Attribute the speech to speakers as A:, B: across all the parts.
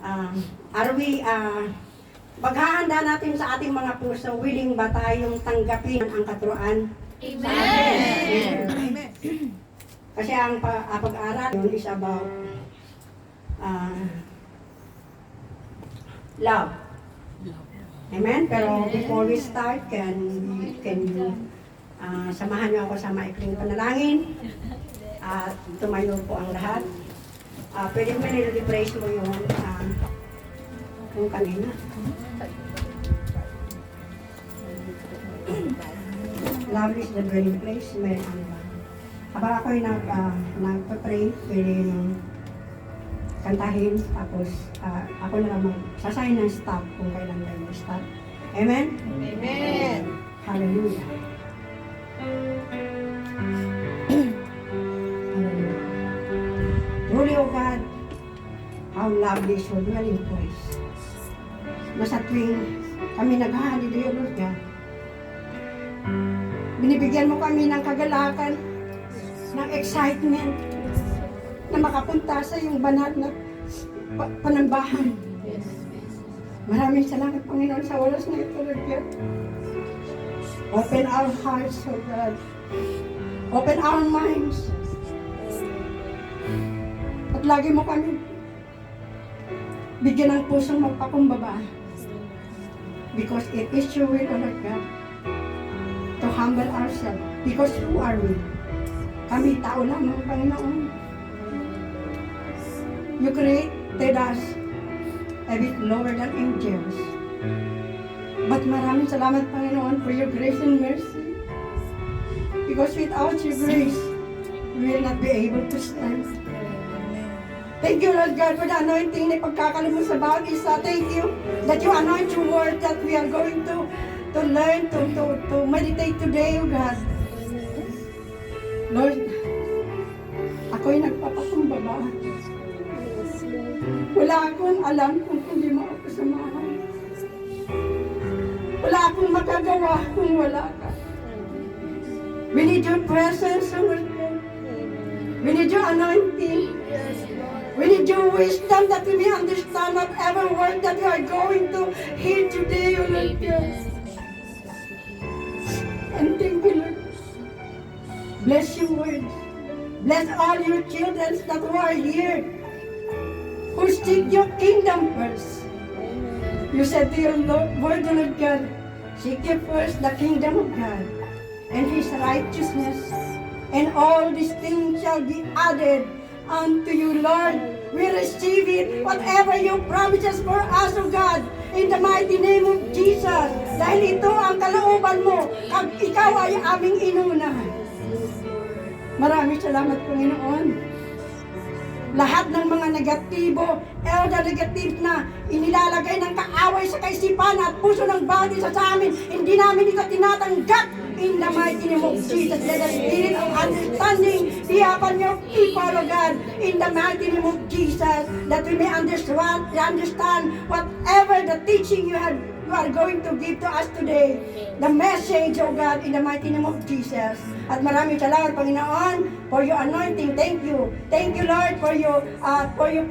A: Are we, maghahanda natin sa ating mga puso, willing ba tayong tanggapin ang katuruan?
B: Amen.
A: Amen. Kasi ang pag-aaral is about love. Amen? Pero before we start, can you samahan niyo ako sa maikling panalangin? At tumayo po ang lahat. Pwede mo nililipraise mo yung kanina. Love is the dwelling place. May habang ako'y nagpa-pray, pwede yung kantahin, tapos ako na lang magsasign ng stop kung kailan tayo mag-stop. Amen?
B: Amen.
A: Hallelujah. Hallelujah. Truly, O God, how lovely is your dwelling place. Nasa tuwing kami naghahaliluya, Lord God, binibigyan mo kami ng kagalakan, ng excitement, na makapunta sa iyong banal na panambahan. Maraming salamat, Panginoon, sa oras na ito, Lord God. Open our hearts, O God. Open our minds. At lagi mo kami bigyan ng pusong magpakumbaba. Because it is your will, O Lord God, to humble ourselves. Because who are we? Kami tao lamang, Panginoon. You created us a bit lower than angels. But maraming salamat, Panginoon, for your grace and mercy. Because without your grace, we will not be able to stand. Thank you, Lord God, for the anointing na pagkakalim mo sa bawat isa. Thank you that you anoint your word that we are going to learn, to meditate today, O God. Lord, ako'y nagpapakumbaba. Wala akong alam kung hindi mo ako samahan. Wala akong magagawa kung wala ka. We need your presence, O Lord God. We need your anointing. We need your wisdom that we may understand whatever word that we are going to hear today, O Lord God. And thank you, Lord. Bless your words. Bless all your children that who are here, who seek your kingdom first. You said to your word, O Lord God, seek ye first the kingdom of God and His righteousness, and all these things shall be added unto you, Lord. We receive it, whatever you promises for us, O God, in the mighty name of Jesus. Dahil ito ang kalooban mo, kag ikaw ay aming inuunahan. Maraming salamat, Panginoon. Lahat ng mga negatibo, the negative na inilalagay ng kaaway sa kaisipan at puso ng bawat isa sa amin, hindi namin ito tinatanggap. In the mighty name of Jesus, let the spirit of understanding be upon your people, O God. In the mighty name of Jesus, that we may understand whatever the teaching you are going to give to us today. The message, O God, in the mighty name of Jesus. At maraming salamat, Panginoon, for your anointing. Thank you. Thank you, Lord, for your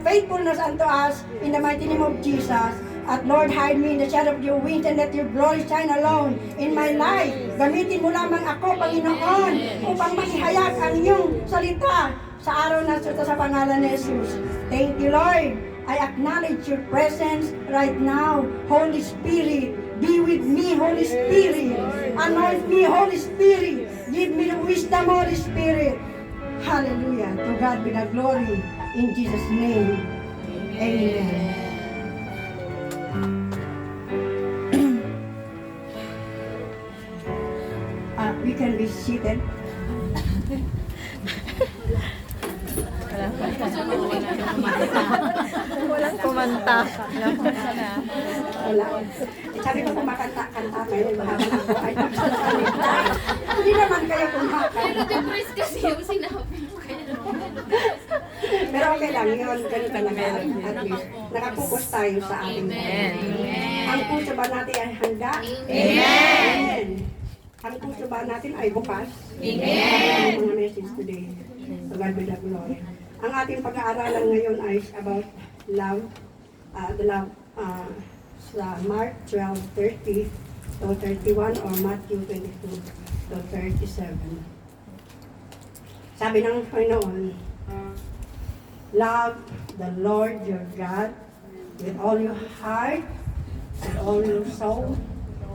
A: faithfulness unto us in the mighty name of Jesus. At Lord, hide me in the shadow of your wings and let your glory shine alone in my life. Gamitin mo lamang ako, Panginoon, upang maihayag ang iyong salita sa araw na ito sa pangalan ni Jesus. Thank you, Lord. I acknowledge your presence right now. Holy Spirit, be with me, Holy Spirit. Anoint me, Holy Spirit. Give me the wisdom, Holy Spirit. Hallelujah. To God be the glory. In Jesus' name. Amen. We can be seated.
B: Walang kumanta.
A: Wala. Sabi ko kumakanta-kanta kayo, mahabang ako ay magsasalita. Hindi naman kayo kumakanta.
C: Pero depressed kasi yung sinabi mo kaya.
A: Pero okay lang yun, ganun talaga. At least, nakapokus tayo sa ating
B: Amen.
A: Ang puso ba natin ay handa?
B: Amen.
A: Ang puso ba natin ay bukas?
B: Amen.
A: Ang mga message today. To God be the glory. Ang ating pag-aaralan ngayon ay about love. sa Mark 12:30 to 31 or Matthew 22 to 37. Sabi ng Panginoon, love the Lord your God with all your heart, with all your soul,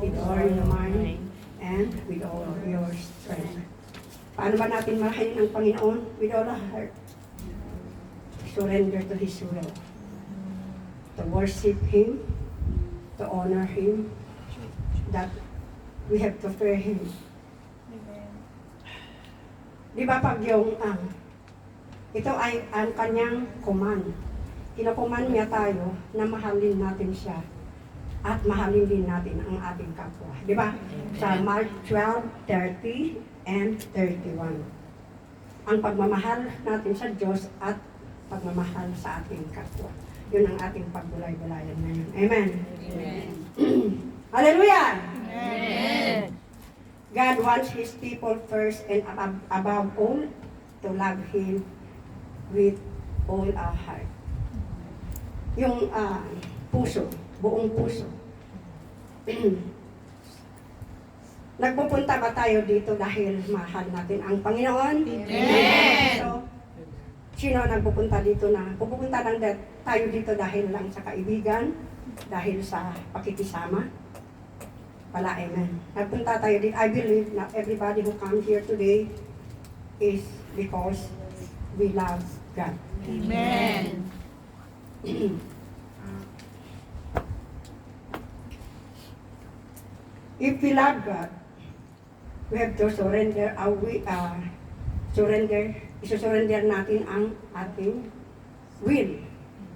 A: with all your mind, and with all your strength. Paano ba natin mahalin ang Panginoon? With all our heart. Surrender to His will. To worship Him, to honor Him, that we have to fear Him. Di ba pag yung, ito ay ang kanyang command. Kinakuman niya tayo na mahalin natin siya at mahalin din natin ang ating kapwa. Di ba? Sa Mark 12:30 and 31. Ang pagmamahal natin sa Diyos at pagmamahal sa ating kapwa. Yun ang ating pagbulay-bulayan ngayon. Amen?
B: Amen.
A: Hallelujah!
B: Amen.
A: God wants His people first and above all to love Him with all our heart. Yung puso, buong puso. Nagpupunta ba tayo dito dahil mahal natin ang Panginoon?
B: Amen.
A: So, sino nagpupunta dito na? Pupunta lang tayo dito dahil lang sa kaibigan, dahil sa pakikisama. Wala, amen. Nagpunta tayo dito. I believe not everybody who comes here today is because we love God.
B: Amen.
A: If we love God, we have to surrender surrender natin ang ating will.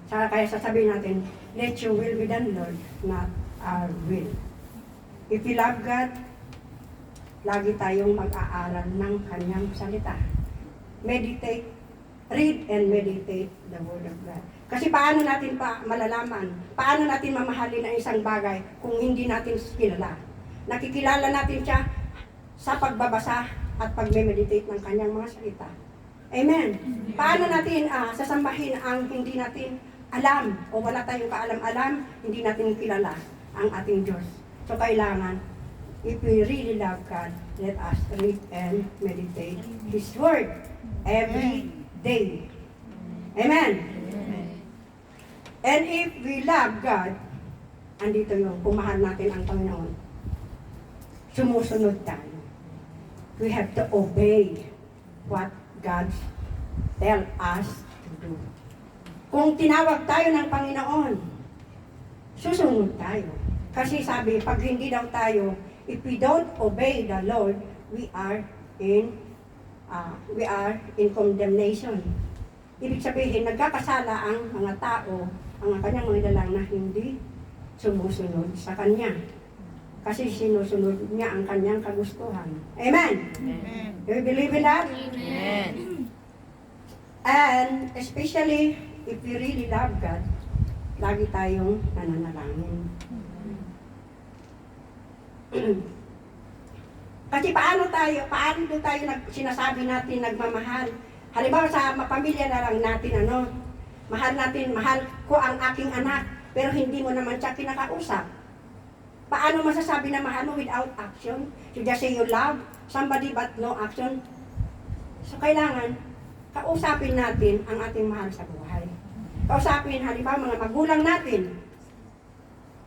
A: Kaya sasabihin natin, let your will be done, Lord, not our will. If we love God, lagi tayong mag-aaral ng kanyang salita. Meditate, read and meditate the Word of God. Kasi paano natin malalaman, paano natin mamahalin ang isang bagay kung hindi natin kilala? Nakikilala natin siya sa pagbabasa at pag-meditate ng kanyang mga salita. Amen. Paano natin sasambahin ang hindi natin alam o wala tayong kaalam-alam, hindi natin kilala ang ating Diyos. So kailangan, if we really love God, let us read and meditate His Word every day. Amen. And if we love God, andito yung pumahal natin ang Panginoon, sumusunod tayo. We have to obey what God tell us to do. Kung tinawag tayo ng Panginoon, susunod tayo. Kasi sabi, pag hindi daw tayo, if we don't obey the Lord, we are in condemnation. Ibig sabihin, nagkakasala ang mga tao, ang kanyang mga nilalang na hindi sumusunod sa Kanya. Kasi sinusunod niya ang kanyang kagustuhan. Amen?
B: Amen.
A: Do you believe in that?
B: Amen.
A: And especially, if we really love God, lagi tayong nananalangin. Kasi paano tayo sinasabi natin nagmamahal? Halimbawa sa pamilya na lang natin, mahal ko ang aking anak, pero hindi mo naman siya kinakausap. Paano masasabi na mahal mo without action? You just say you love somebody but no action. So kailangan, kausapin natin ang ating mahal sa buhay. Kausapin, halimbawa mga magulang natin.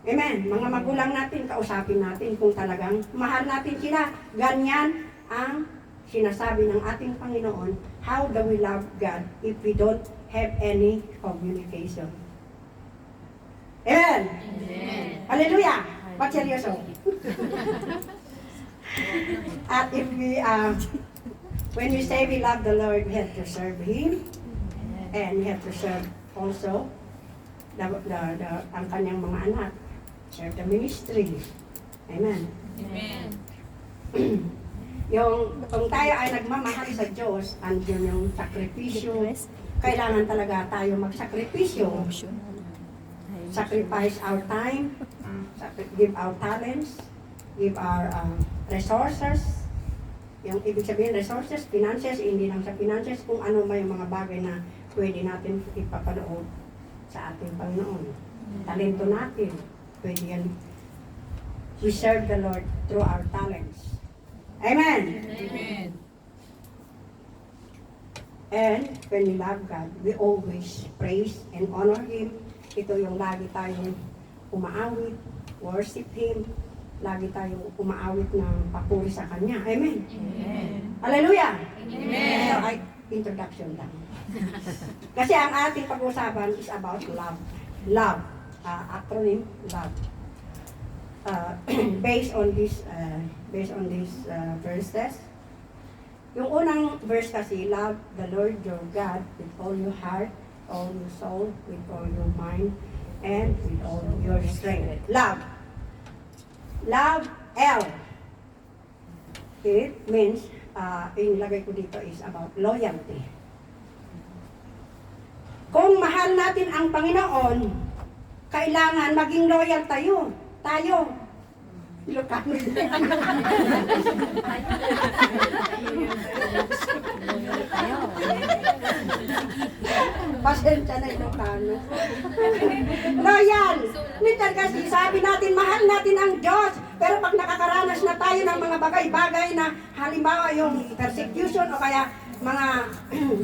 A: Amen. Mga magulang natin, kausapin natin kung talagang mahal natin sila. Ganyan ang sinasabi ng ating Panginoon. How do we love God if we don't have any communication? Amen.
B: Amen.
A: Hallelujah. Ba't seryoso? At if we, when we say we love the Lord, we have to serve Him. And we have to serve also ang kanyang mga anak. Serve the ministry. Amen.
B: Amen.
A: Kung tayo ay nagmamahal sa Diyos, andyan yung sakripisyo. Kailangan talaga tayo magsakripisyo. Sacrifice our time, give our talents, give our resources. Yung ibig sabihin resources, finances, hindi lang sa finances, kung ano may mga bagay na pwede natin ipapaloob sa ating Panginoon. Talento natin, pwede yan. We serve the Lord through our talents. Amen.
B: Amen.
A: And when we love God, we always praise and honor Him. Ito yung lagi tayong umaawit, worship Him. Lagi tayong umaawit ng papuri sa Kanya. Amen.
B: Amen.
A: Hallelujah.
B: Amen.
A: So, ay, introduction lang. Kasi ang ating pag-usapan is about love. Love. Acronym, love. Based on this verses. Yung unang verse kasi, love the Lord your God with all your heart, all your soul, with all your mind, and with all your strength. Love. Love, L. It means, inilagay ko dito is about loyalty. Kung mahal natin ang Panginoon, kailangan maging loyal tayo. Ilocano. Pasensya na Ilocano. Loyal. Minsan kasi sabi natin, mahal natin ang Diyos. Pero pag nakakaranas na tayo ng mga bagay-bagay na halimbawa yung persecution o kaya mga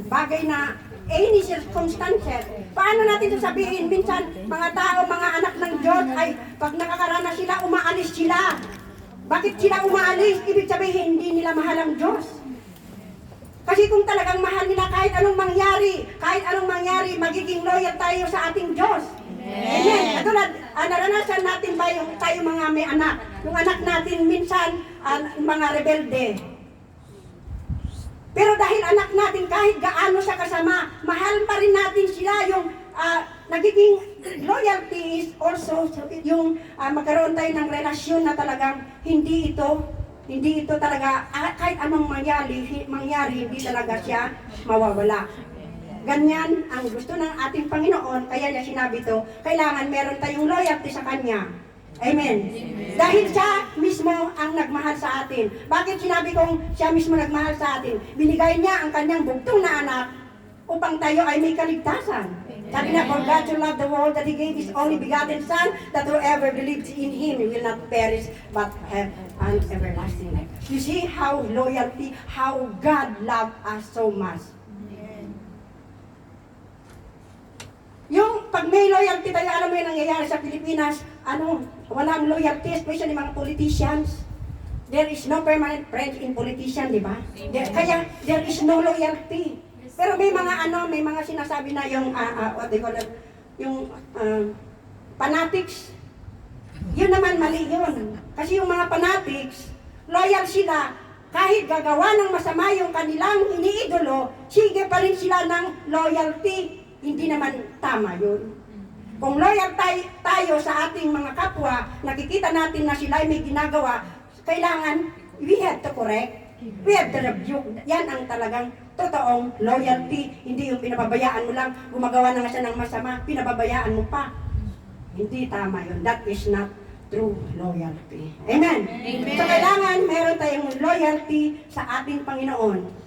A: bagay na any circumstances, paano natin sasabihin? Minsan, mga tao, mga anak ng Diyos ay pag nakakaranas sila, umaalis sila. Bakit sila umaalis? Ibig sabihin, hindi nila mahal ang Diyos. Kasi kung talagang mahal nila, kahit anong mangyari, magiging loyal tayo sa ating Diyos. Amen. Katulad, naranasan natin ba yung tayo mga may anak? Yung anak natin minsan, mga rebelde. Pero dahil anak natin, kahit gaano siya kasama, mahal pa rin natin sila. Yung nagiging loyalty is also yung magkaroon tayo ng relasyon na talagang hindi ito talaga, kahit anong mangyari, hindi talaga siya mawawala. Ganyan ang gusto ng ating Panginoon, kaya niya sinabi to, kailangan meron tayong loyalty sa Kanya. Amen. Dahil siya mismo ang nagmahal sa atin. Bakit sinabi kong siya mismo nagmahal sa atin? Binigay niya ang kanyang bugtong na anak upang tayo ay may kaligtasan. Sabi na, for God to love the world that He gave His only begotten Son, that whoever believes in Him will not perish but have an everlasting life. You see how loyalty, how God loved us so much. Yung pag may loyalty tayo, alam mo yung nangyayari sa Pilipinas, walang loyalty, especially mga politicians. There is no permanent friend in politician, di ba? Kaya there is no loyalty. Pero may mga sinasabi na yung, what they call it, yung fanatics. Yun naman mali yun. Kasi yung mga fanatics, loyal sila, kahit gagawa ng masama yung kanilang iniidolo, sige pa rin sila ng loyalty. Hindi naman tama yun. Kung loyal tayo sa ating mga kapwa, nakikita natin na sila ay may ginagawa, kailangan, we have to correct, we have to rebuke. Yan ang talagang totoong loyalty. Hindi yung pinababayaan mo lang, gumagawa na nga siya ng masama, pinababayaan mo pa. Hindi tama yun. That is not true loyalty. Amen?
B: Amen.
A: So kailangan meron tayong loyalty sa ating Panginoon.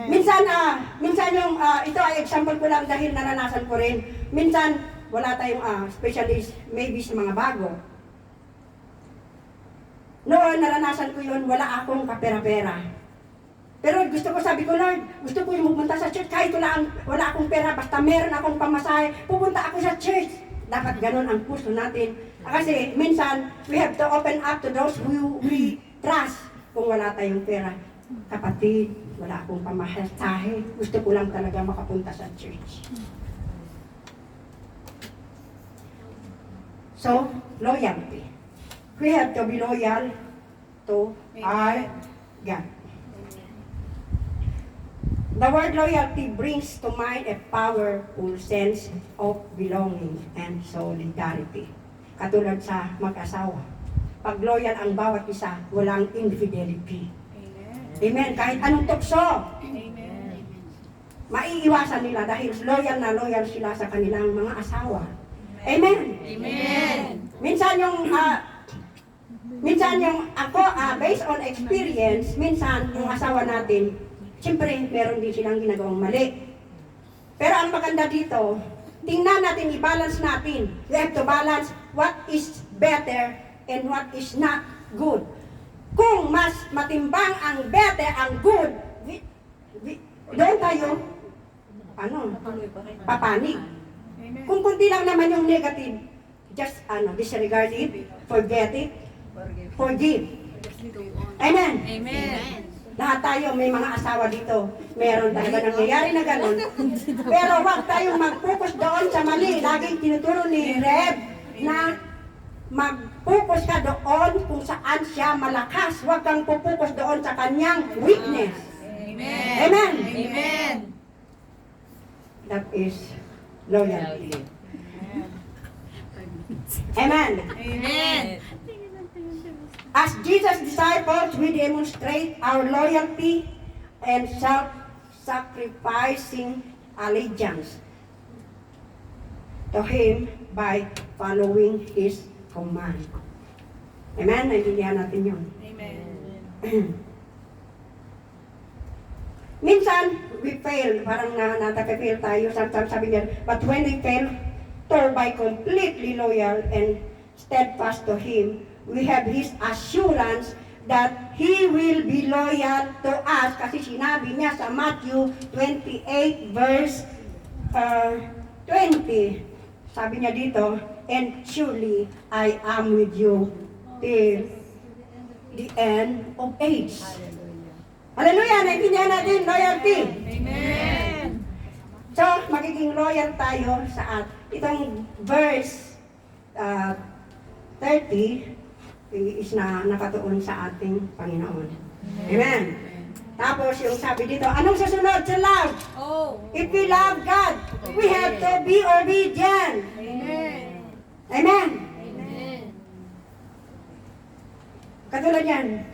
A: Minsan yung, ito ay example ko lang dahil naranasan ko rin. Minsan, wala tayong specialist, maybe sa mga bago. Noon, naranasan ko yun, wala akong kapera-pera. Pero gusto ko, sabi ko, Lord, gusto ko yung pumunta sa church, kahit wala akong pera, basta meron akong pamasahe, pupunta ako sa church. Dapat ganun ang puso natin. Kasi minsan, we have to open up to those who we trust kung wala tayong pera. Kapatid, wala akong pamasahe. Gusto ko lang talaga makapunta sa church. So, loyalty. We have to be loyal to our God. The word loyalty brings to mind a powerful sense of belonging and solidarity. Katulad sa mag-asawa. Pag loyal ang bawat isa, walang infidelity. Amen. Kahit anong tukso, maiiwasan nila dahil loyal na loyal sila sa kanilang mga asawa. Amen.
B: Amen.
A: Minsan yung ako, based on experience, minsan yung asawa natin, siyempre meron din silang ginagawang mali. Pero ang maganda dito, tingnan natin, i-balance natin. We have to balance what is better and what is not good. Kung mas matimbang ang better, ang good, doon tayo, papanig. Kung kunti lang naman yung negative, just disregard it, forget it, forgive. Amen.
B: Amen.
A: Lahat tayo, may mga asawa dito. Meron talaga nangyayari na ganun. Pero wag tayong mag-focus doon sa mali. Laging tinuturo ni Reb na mag-focus ka doon kung saan siya malakas. Huwag kang focus doon sa kanyang weakness.
B: Amen.
A: Amen.
B: Amen.
A: That is loyalty. Amen.
B: Amen.
A: As Jesus' disciples, we demonstrate our loyalty and self-sacrificing allegiance to Him by following His command. Amen? Naintindihan natin yun.
B: Amen.
A: Minsan, we fail. Parang nataka-fail tayo. Sometimes sabi niya, but when we fail, to by completely loyal and steadfast to Him, we have His assurance that He will be loyal to us. Kasi sinabi niya sa Matthew 28 verse 20. Sabi niya dito, and surely I am with you till the end of age. Hallelujah! Naintindihan natin, loyalty.
B: Amen.
A: So, magiging loyal tayo sa itong verse 30 is nakatuon sa ating Panginoon. Amen. Tapos yung sabi dito, anong susunod sa love?
B: Oh.
A: If we love God, we have to be obedient.
B: Amen.
A: Amen.
C: Amen.
A: Katulad yan,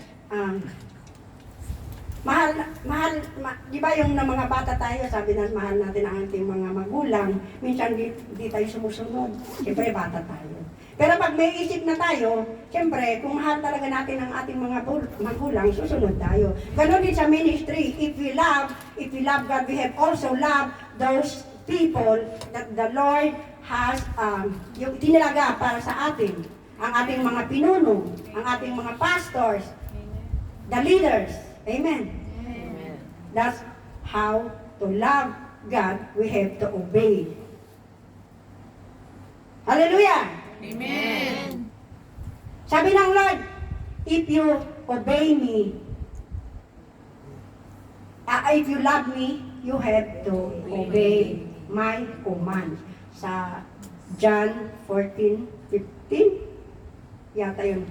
A: di ba yung na mga bata tayo, sabi na mahal natin ang ating mga magulang, minsan di tayo sumusunod. Siyempre, bata tayo. Pero pag may isip na tayo, siyempre, kung mahal talaga natin ang ating mga magulang, susunod tayo. Ganon din sa ministry. If we love God, we have also loved those people that the Lord has yung tinilaga para sa atin. Ang ating mga pinuno, ang ating mga pastors, the leaders. Amen.
B: Amen.
A: That's how to love God, we have to obey. Hallelujah!
B: Amen.
A: Sabi ng Lord, if you obey me, if you love me, you have to obey my command. Sa John 14:15, yata yun.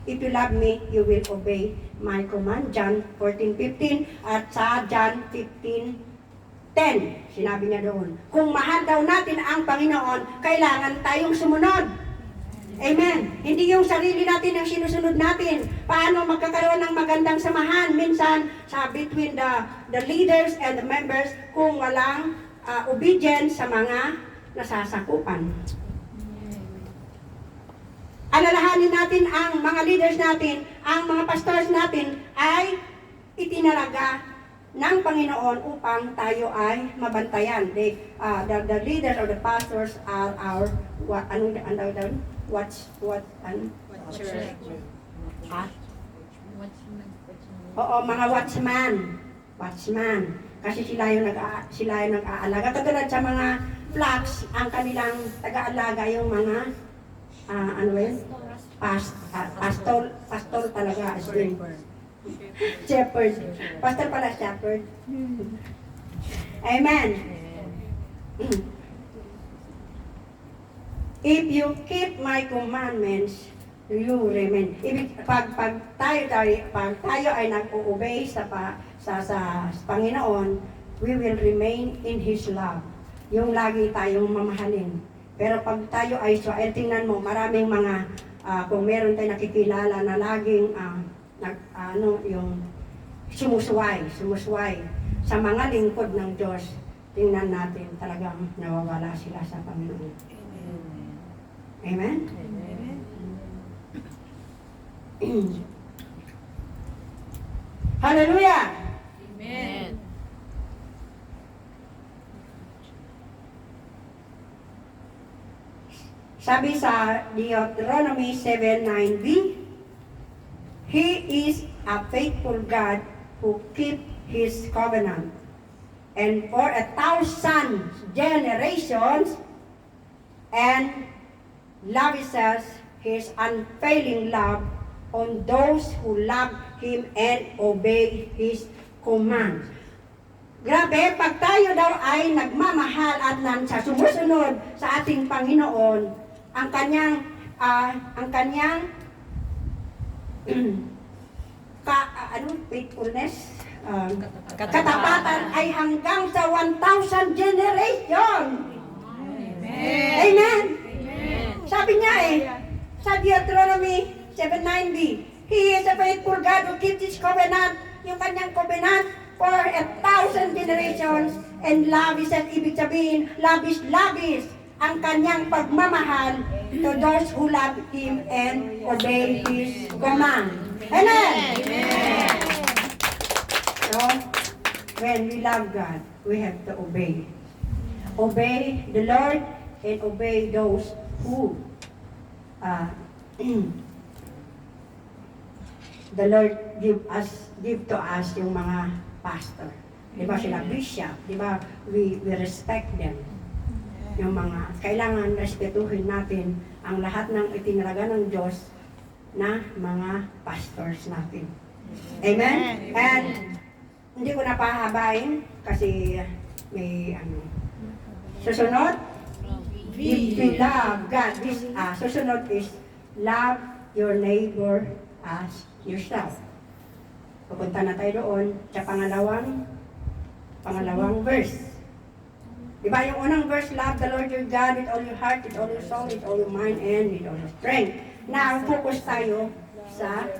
A: If you love me, you will obey my command. John 14:15 at sa John 15:10, sinabi niya doon, kung mahal daw natin ang Panginoon, kailangan tayong sumunod. Amen. Hindi yung sarili natin ang sinusunod natin. Paano magkakaroon ng magandang samahan minsan between the leaders and the members kung walang obedience sa mga nasasakupan. Alalahanin natin ang mga leaders natin, ang mga pastors natin ay itinalaga ng Panginoon upang tayo ay mabantayan. The leaders or the pastors are our Oo, mga watchman. Watchman. Kasi sila yung nag-aalaga. Katulad sa mga flocks, ang kanilang taga-alaga yung mga pastor talaga. Shepherd. Pastor pala, shepherd. Amen. If you keep my commandments, you remain. Pag tayo ay nag-obey sa Panginoon, we will remain in His love. Yung lagi tayong mamahalin. Pero pag tayo ay tingnan mo, maraming mga, kung meron tayong nakikilala na laging, yung sumusuway sa mga lingkod ng Diyos, tingnan natin, talagang nawawala sila sa Panginoon. Amen? Hallelujah!
B: Amen.
A: Sabi sa Deuteronomy 7:9b, He is a faithful God who keep His covenant. And for 1,000 generations, and lavishes His unfailing love on those who love Him and obey His commands. Grabe, pag tayo daw ay nagmamahal at sa sumusunod sa ating Panginoon, ang kanyang faithfulness, katapatan ay hanggang sa 1,000 generation. Amen. Sabi niya sa Deuteronomy 7:9b, He is a faithful God who keeps His covenant, yung kanyang covenant for 1,000 generations, and lavish, ibig sabihin, lavish ang kanyang pagmamahal to those who love Him and obey His command. Amen. So, when we love God, we have to obey. Obey the Lord and obey those who the Lord give to us yung mga pastor. Di ba sila bishop? Di ba we respect them. Yung mga, kailangan respetuhin natin ang lahat ng itinalaga ng Diyos na mga pastors natin. Amen? And hindi ko na pahabain kasi may susunod. If you love God, susunod is love your neighbor as yourself. Pupunta na tayo doon sa pangalawang verse. Diba yung unang verse, love the Lord your God with all your heart, with all your soul, with all your mind, and with all your strength. Now, focus tayo sa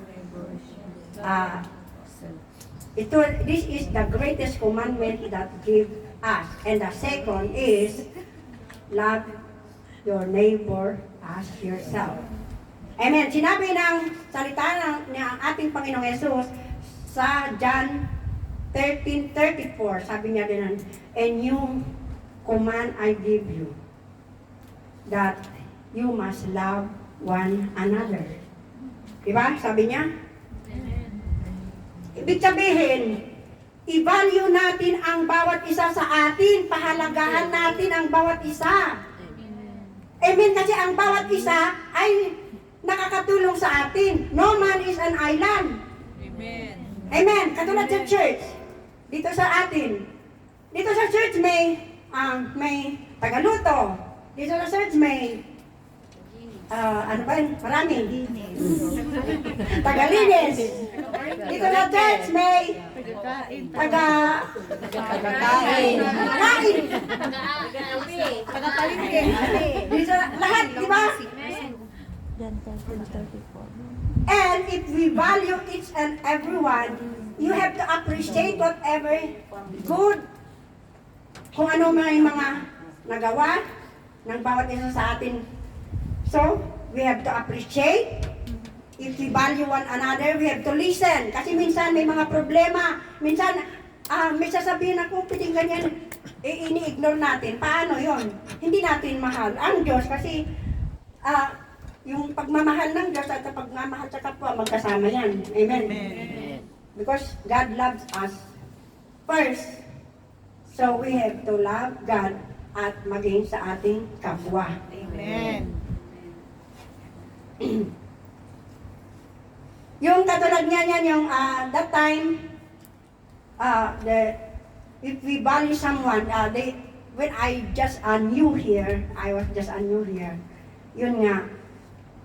A: this is the greatest commandment that give us. And the second is love your neighbor as yourself. Amen. Sinabi ng salita ng ating Panginoong Yesus sa John 13:34, sabi niya din, and new command I give you, that you must love one another. Diba? Sabi niya? Ibig sabihin, i-value natin ang bawat isa sa atin, pahalagahan natin ang bawat isa. Amen. Kasi ang bawat isa ay nakakatulong sa atin. No man is an island.
B: Amen.
A: Amen. Katulad sa church, dito sa atin. Dito sa church may tagaluto. Dito sa church may marami. Tagalinis. Dito sa church may tagakain. Dito lahat, di ba? And if we value each and everyone, you have to appreciate whatever good, kung ano may mga nagawa ng bawat isa sa atin. So, we have to appreciate. If we value one another, we have to listen. Kasi minsan may mga problema. Minsan, may sasabihin ako, piling ganyan, ini-ignore natin. Paano yon? Hindi natin mahal ang Diyos kasi yung pagmamahal ng Diyos at pagmamahal sa kapwa, magkasama yan. Amen.
B: Amen.
A: Because God loves us first. So we have to love God at maging sa ating kapwa.
B: Amen.
A: Yung katulad niya yung that time, if we value someone, when I just new here, yun nga,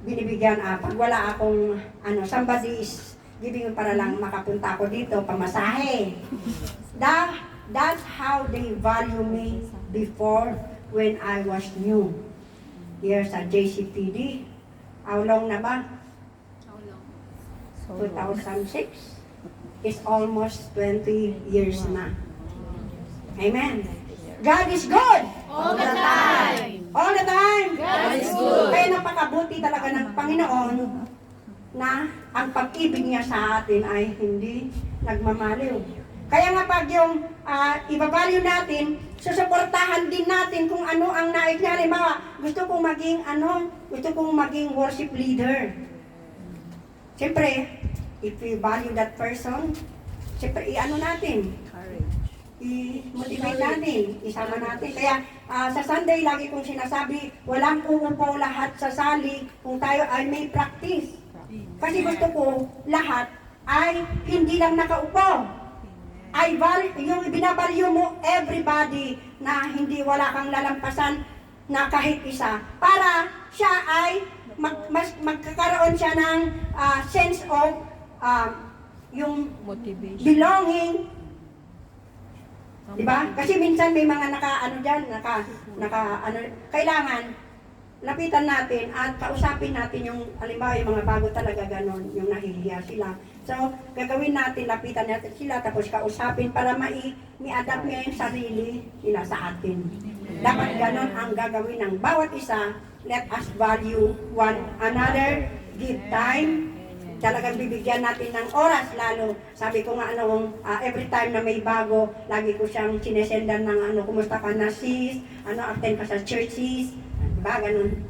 A: binibigyan, pag wala akong, somebody is giving para lang makapunta ako dito, pamasahe. That's how they value me before when I was new. Here sa JCPD. How long na ba? 2006. It's almost 20 years na. Amen. God is good.
C: All the time.
A: All the time.
C: God is good.
A: Kaya napakabuti talaga ng Panginoon na ang pag-ibig niya sa atin ay hindi nagmamaliw. Kaya nga pag yung ibabalyo natin, susuportahan din natin kung ano ang nais niya. Halimbawa, gusto kong maging worship leader. Siyempre, if we value that person, siyempre, natin, i-motivate natin, isama natin. Kaya sa Sunday, lagi kong sinasabi, walang uupo lahat sa sali kung tayo ay may practice. Kasi gusto ko lahat ay hindi lang nakaupo. Yung binabalyo mo everybody na hindi wala kang lalampasan na kahit isa para siya ay magkakaroon siya ng sense of yung
B: Motivation.
A: belonging. Diba? Kasi minsan may mga kailangan lapitan natin at kausapin natin yung, halimbawa yung mga bago talaga ganon, yung nahihiya sila. So, gagawin natin, lapitan natin sila, tapos kausapin para mai-adapt niya yung sarili nila sa atin. Dapat ganon ang gagawin ng bawat isa. Let us value one another, give time, talagang bibigyan natin ng oras, lalo sabi ko nga every time na may bago, lagi ko siyang sinesendan ng kumusta ka na sis, attend ka sa churches, diba, ganun.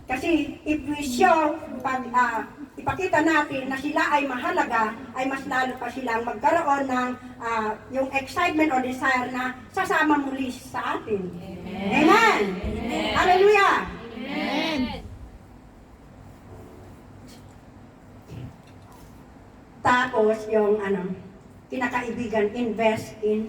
A: Kasi if we show, ipakita natin na sila ay mahalaga, ay mas lalo pa silang magkaroon ng yung excitement or desire na sasama muli sa atin. Amen! Amen. Hallelujah!
B: Amen.
A: Tapos yung kinakaibigan, invest in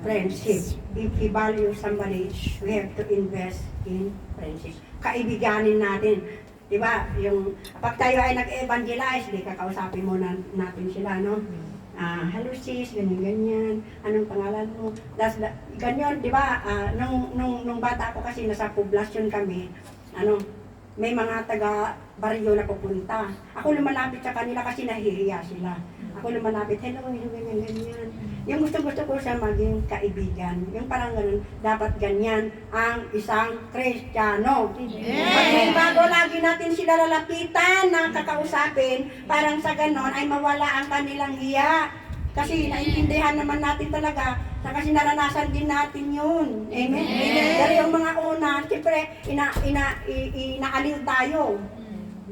A: friendship. If we value somebody, we have to invest in friendship. Kaibiganin natin. Diba? Yung pag tayo ay nag-evangelize, kakausapin mo natin sila, no? Hello sis, ganyan. Anong pangalan mo? Ganyan, diba? Nung bata ako kasi nasa poblasyon kami, may mga taga-baryo na pupunta. Ako lumalapit sa kanila kasi nahihiya sila. Ako lumalapit, hello, ganyan. Yung gusto ko siya maging kaibigan. Yung parang ganun, dapat ganyan ang isang Kristiyano. Pag may bago, lagi natin sila lalapitan na kakausapin, parang sa ganon ay mawala ang kanilang hiya. Kasi naiintindihan naman natin talaga, kasi naranasan din natin yun. Amen? Pero yung mga una, siyempre, inaaliw tayo.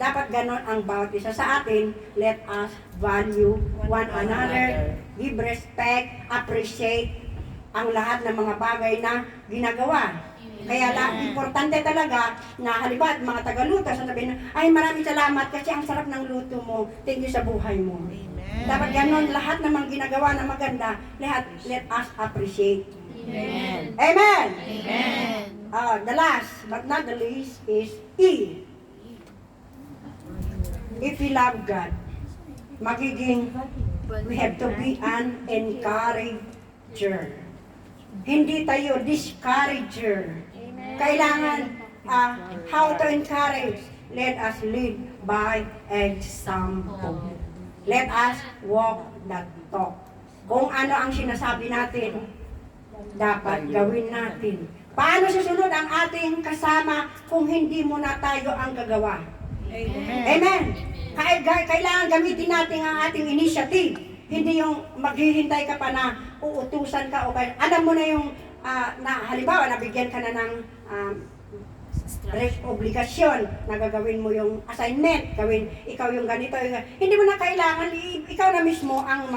A: Dapat ganon ang bawat isa sa atin. Let us value one another, give respect, appreciate ang lahat ng mga bagay na ginagawa. Kaya importante talaga na halimbawa mga tagaluto, sasabihin, ay maraming salamat kasi ang sarap ng luto mo. Thank you sa buhay mo. Dapat ganon, lahat ng mga ginagawa na maganda, let us appreciate.
B: Amen.
A: Amen!
B: Amen.
A: The last but not the least is E. If we love God, we have to be an encourager. Hindi tayo discourager. Kailangan, how to encourage? Let us lead by example. Let us walk that talk. Kung ano ang sinasabi natin, dapat gawin natin. Paano susunod ang ating kasama kung hindi mo na tayo ang gagawa?
B: Amen.
A: Amen. Kailangan gamitin natin ang ating initiative. Hindi yung maghihintay ka pa na uutusan ka o kaya, alam mo na yung, halimbawa, nabigyan ka na ng obligasyon na gagawin mo yung assignment, ikaw yung ganito, hindi mo na kailangan, ikaw na mismo ang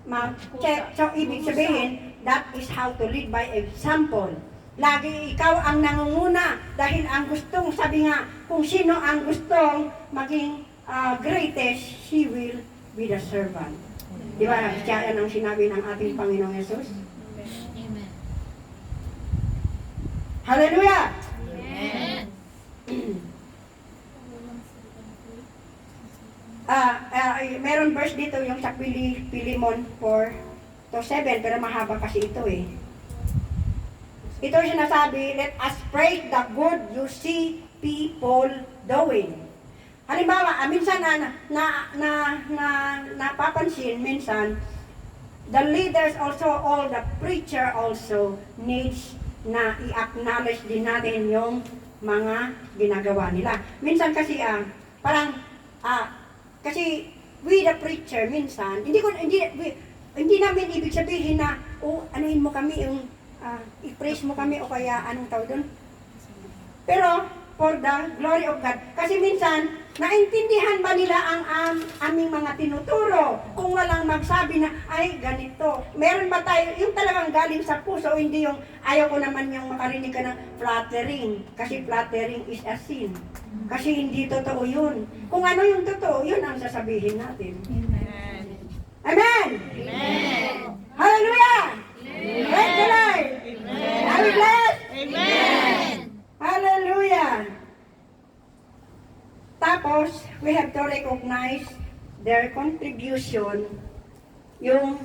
A: mag-check. So, ibig sabihin, that is how to lead by example. Lagi ikaw ang nangunguna dahil ang gustong, sabi nga, kung sino ang gustong maging greatest, he will be the servant. Di ba? Siya yan ang sinabi ng ating Panginoong Yesus.
C: Amen.
A: Hallelujah!
C: Amen.
A: Meron verse dito yung sa Philemon 4:7, pero mahaba kasi ito eh. Ito yung sinasabi, let us praise the good you see people doing. Halimbawa, minsan napapansin, minsan, the leaders also, all the preacher also needs na i-acknowledge din natin yung mga ginagawa nila. Minsan kasi, kasi we the preacher, minsan, hindi namin ibig sabihin na, anuhin mo kami, yung i-praise mo kami o kaya anong tawag doon. Pero, for the glory of God. Kasi minsan, naintindihan ba nila ang aming mga tinuturo? Kung walang magsabi na, ay, ganito. Meron ba tayo, yung talagang galing sa puso, hindi yung, ayaw ko naman yung makarinig ka ng flattering. Kasi flattering is a sin. Kasi hindi totoo yun. Kung ano yung totoo, yun ang sasabihin natin.
B: Amen.
A: Amen!
B: Amen.
A: Hallelujah! Praise the Lord! Are we blessed?
B: Amen.
A: Hallelujah! Tapos, we have to recognize their contribution, yung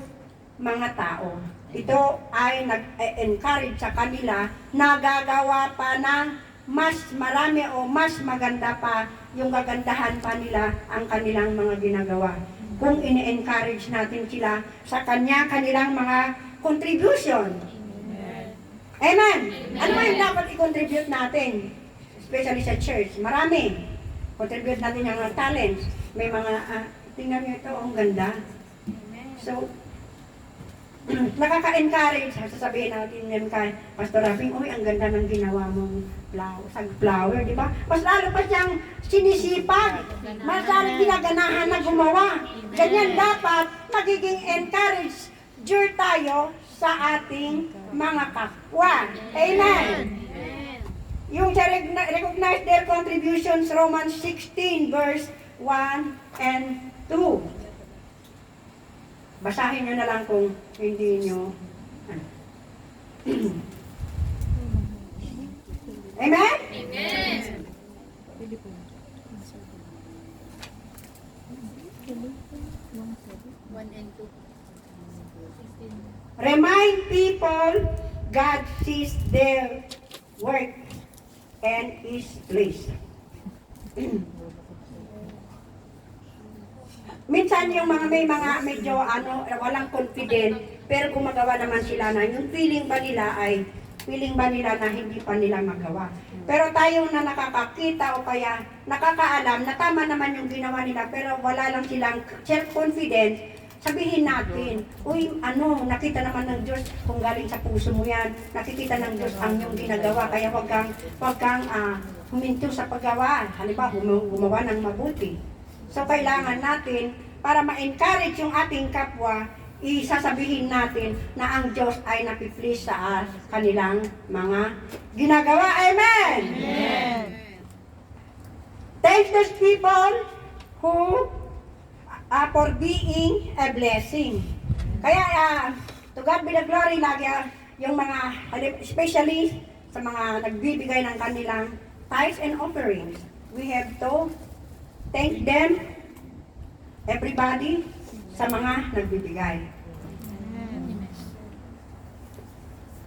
A: mga tao. Ito ay nag-encourage sa kanila na gagawa pa ng mas marami o mas maganda pa yung gagandahan pa nila ang kanilang mga ginagawa. Kung ini-encourage natin sila sa kanilang mga contribution. Amen! Ano ba yung dapat i-contribute natin? Especially sa church. Marami. Contribute natin yung mga talents. May mga, tingnan nyo ito, ang ganda. So, nakaka-encourage. Sasabihin natin yan kay Pastor Rafi, uy, ang ganda ng ginawa mong flower, di ba? Mas lalo pa siyang sinisipag. Mas lalo ginaganahan na gumawa. Ganyan dapat magiging encourage tayo sa ating mga kapwa. Amen! Yung recognize their contributions, Romans 16 verse 1 and 2. Basahin nyo na lang kung hindi nyo. Amen?
C: Amen. 1 and 2. 16.
A: Remind people God sees their work and is pleased. Minsan yung mga may mga medyo walang confident pero gumagawa naman sila na yung feeling ba nila na hindi pa nila magawa. Pero tayo na nakakakita o kaya nakakaalam na tama naman yung ginawa nila pero wala lang silang self-confidence, sabihin natin, uy, nakita naman ng Diyos kung galing sa puso mo yan, nakikita ng Diyos ang iyong ginagawa, kaya wag kang huminto sa paggawa, halimbawa gumawa ng mabuti. So kailangan natin, para ma-encourage yung ating kapwa, isasabihin natin na ang Diyos ay napiplease sa kanilang mga ginagawa. Amen!
B: Amen.
A: Thank those people who for being a blessing. Kaya, to God be the glory lagi yung mga, especially sa mga nagbibigay ng kanilang tithes and offerings. We have to thank them, everybody, sa mga nagbibigay.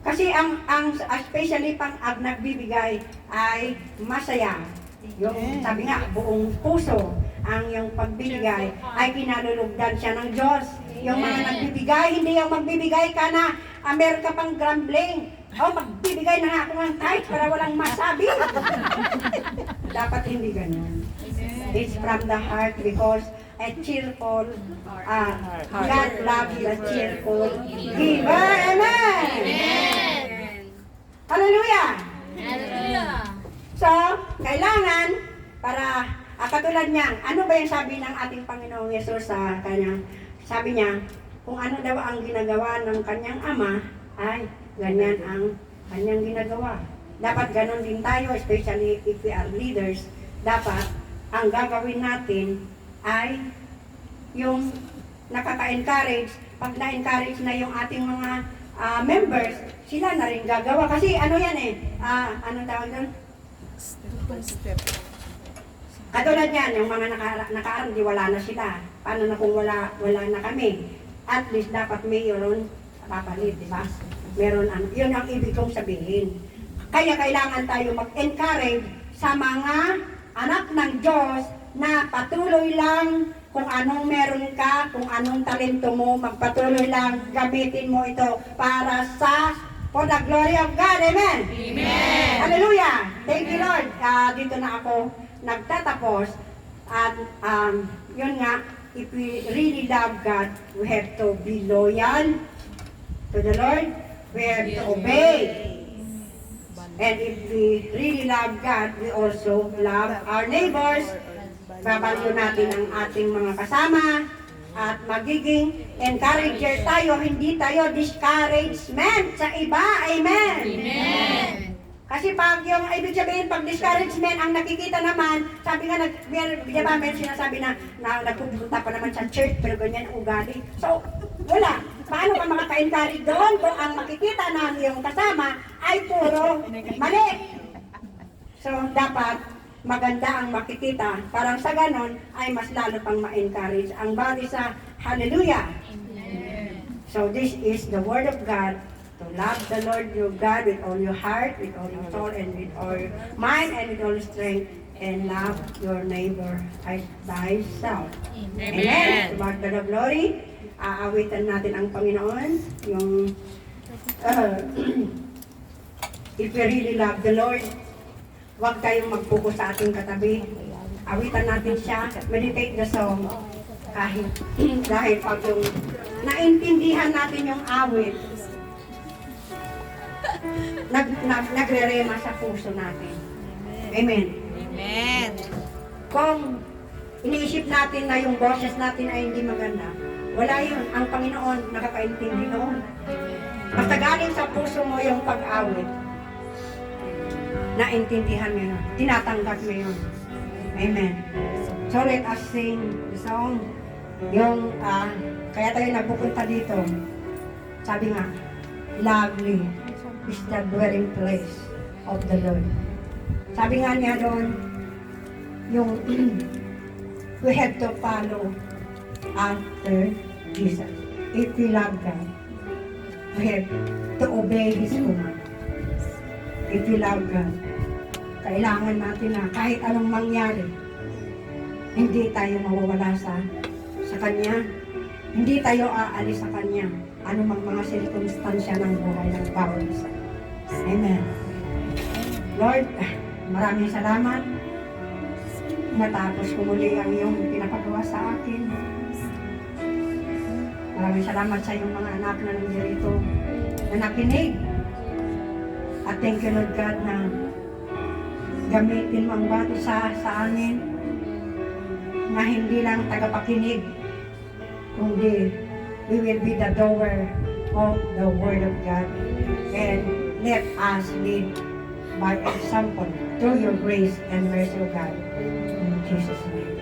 A: Kasi ang especially pang nagbibigay ay masaya. Yung sabi nga, buong puso ang yung pagbibigay ay kinalulugdan siya ng Diyos. Yung mga nagbibigay, hindi yung magbibigay ka na meron ka pang grumbling. Magbibigay na nga ako ng tithe para walang masabi. Dapat hindi ganun. It's from the heart because a cheerful, God loves a cheerful giver. Amen! Hallelujah!
C: Hallelujah.
A: So, kailangan para katulad niya, ano ba yung sabi ng ating Panginoong Yesus sa kanya? Sabi niya, kung ano daw ang ginagawa ng kanyang ama, ay ganyan ang kanyang ginagawa. Dapat ganon din tayo, especially if we are leaders. Dapat ang gagawin natin ay yung nakaka-encourage. Pag na-encourage na yung ating mga members, sila na rin gagawa. Kasi ano yan anong tawag doon?
B: Step.
A: Katulad yan, yung mga nakaraan, di wala na sila. Paano na kung wala na kami? At least dapat mayroon papalit, di ba? Meron, yun ang ibig kong sabihin. Kaya kailangan tayo mag-encourage sa mga anak ng Diyos na patuloy lang kung anong meron ka, kung anong talento mo, magpatuloy lang, gamitin mo ito para for the glory of God. Amen?
B: Amen.
A: Hallelujah! Thank you, Lord. Dito na ako nagtatapos. At yun nga, if we really love God, we have to be loyal to the Lord. We have to obey. And if we really love God, we also love our neighbors. Babalyo natin ang ating mga kasama at magiging encourager tayo, hindi tayo discouragement sa iba. Amen.
C: Amen.
A: Kasi pag yung ibig sabihin, pag discouragement ang nakikita naman, sabi nga, may sinasabi na nagpupunta pa naman sa church, pero ganyan ang ugali. So, wala. Paano ka makaka-encourage doon kung ang makikita ng iyong kasama ay puro mali? So, dapat maganda ang makikita. Parang sa ganon ay mas lalo pang ma-encourage. Ang bali sa hallelujah. So, this is the word of God. To love the Lord your God with all your heart, with all your soul, and with all your mind, and with all your strength, and love your neighbor as thyself. Amen. To God the glory. Aawitan natin ang Panginoon. Yung, if we really love the Lord, huwag tayong mag-focus sa ating katabi. Awitan natin siya. Meditate the song. Dahil pag yung naintindihan natin yung awit, nagre-rema sa puso natin. Amen.
B: Amen.
A: Kung iniisip natin na yung boses natin ay hindi maganda, wala yun. Ang Panginoon nakakaintindi noon. Basta galing sa puso mo yung pag-awit, naintindihan mo yun. Tinatanggap mo yun. Amen. So let us sing the song. Yung, kaya tayo nagpupunta dito. Sabi nga, lovely is the dwelling place of the Lord. Sabi nga niya doon, yung we have to follow after Jesus. If we love God, we have to obey His command. If we love God, kailangan natin na kahit anong mangyari, hindi tayo mawawala sa Kanya. Hindi tayo aalis sa Kanya. Anumang mga sirkunstansya ng buhay ng bawat isa. Amen. Lord, maraming salamat. Natapos ko muli ang iyong pinapagawa sa akin. Maraming salamat sa iyong mga anak na nandirito na nakinig. At thank you, Lord God, na gamitin mo ang bawat isa sa amin na hindi lang tagapakinig, kundi we will be the doer of the Word of God. And let us lead by example through your grace and mercy, O God. In Jesus' name.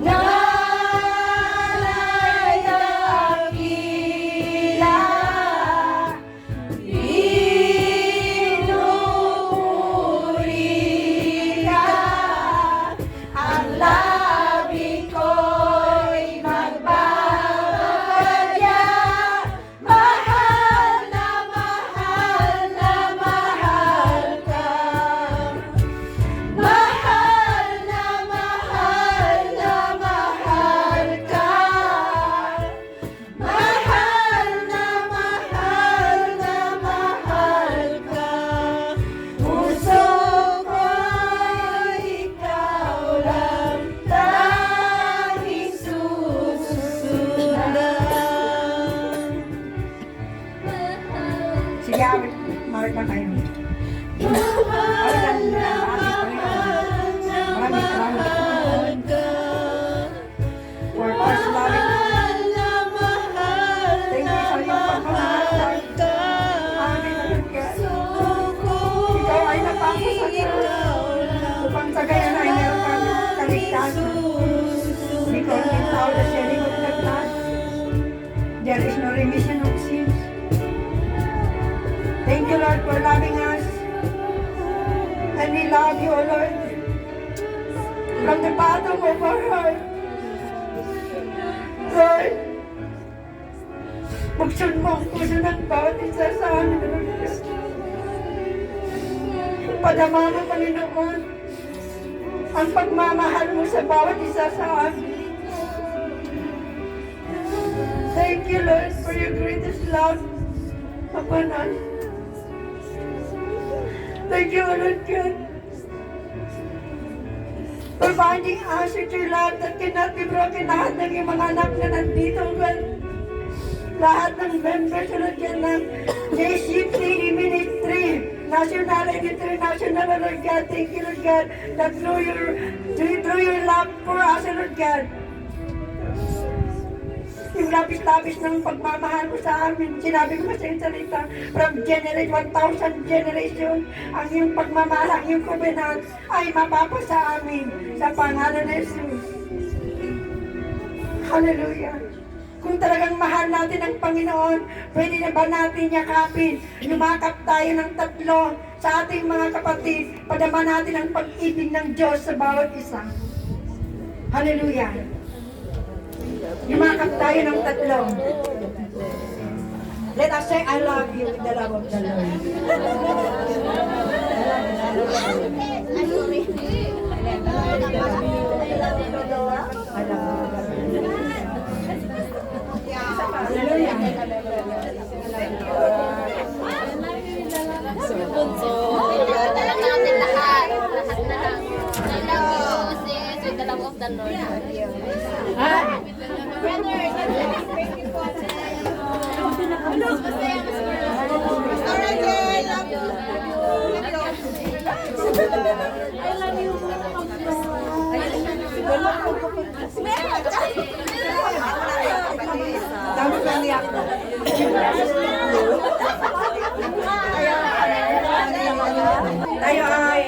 A: Nalay Sige, awit. Mark na kayo. Awitan na ang ating Panginoon. Maraming salamat for us loving. Thank you sa iyong pagmamahal sa amin, Lord God. Ikaw ay napapasakit upang sa gayon ay meron kami kaligtasan. Because without the shedding of the blood, there is no remission of sins. Thank you, Lord, for loving us. And we love you, O Lord, from the bottom of our heart. Lord, buksan mo ang puso ng bawat isa sa amin, Lord. Padama mo, Panginoon, ang pagmamahal mo sa bawat isa sa amin. Thank you, Lord, for your greatest love upon us. Thank you, Lord God, for finding us with your love that cannot be broken. Lahat ng iyong mga anak na nandito, God. Lahat ng members, Lord God, ng JCP Ministry, national and international, Lord God. Thank you, Lord God, that through your love for us, Lord God, yung labis-labis ng pagmamahal mo sa amin. Sinabi ko sa iyong salita, from 1,000 generation, ang iyong pagmamahal, ang iyong covenant ay mapapa sa amin sa pangalan ni Jesus. Hallelujah. Kung talagang mahal natin ang Panginoon, pwede na ba natin yakapin? Lumakap tayo ng 3 sa ating mga kapatid. Padama natin ang pag-ibig ng Diyos sa bawat isa. Hallelujah. Lumakap tayo ng 3. Let us say, I love you with the love of the Lord. I love you. Hallelujah.
C: Dalang natin lahat. Lahat na lang. I love you, sis, with the love of the Lord.
A: Dami na niya ako. Tayo ay